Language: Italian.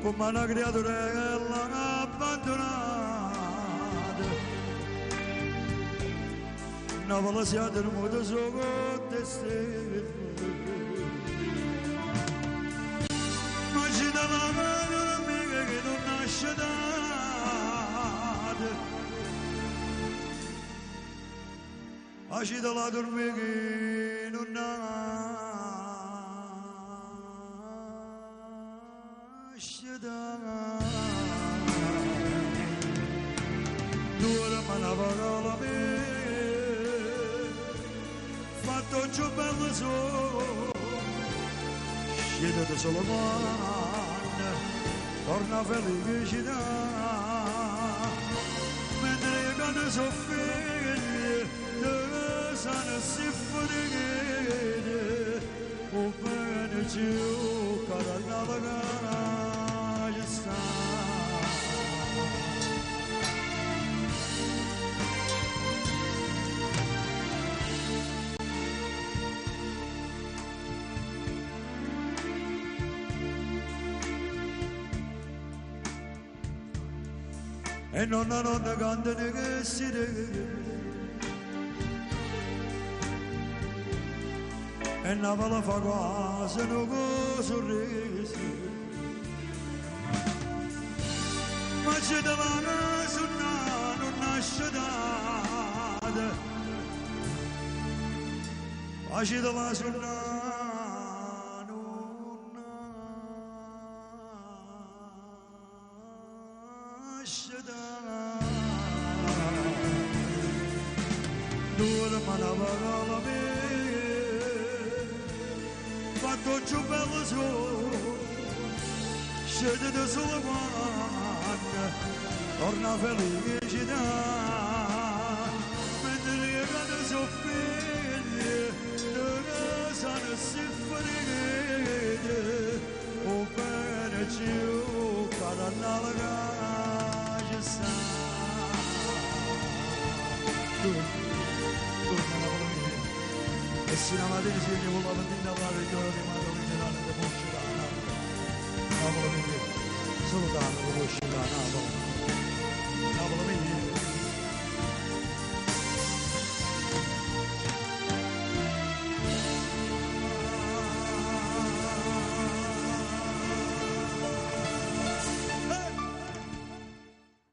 come una creatura che l'ha abbandonata. Una vola si è dormita solo con te stessa, ma ci dà la mano amica che non nasce da te, ma ci dà la dormita che non nasce da tu ora ma la parola mia fatto giù bello solo scende da Solomon torna felicità mentre io quando sono figli dove sono si fuori o bene giù cara navigare ci sta. E nonna cantano che si deve e Napoli fa quasi un sorriso ma c'è davanti su non nasce da te ma c'è davanti su due ma la parola mia fatto giù bello su scende da Solomon torna felicità mentre io quando sono figli dove sono si fuori o bene giù cara nalla ci sta. E se la mattina si vede con la mattina a fare il giorno di mano originale di Moscitana Napoli solo tanto di Moscitana Napoli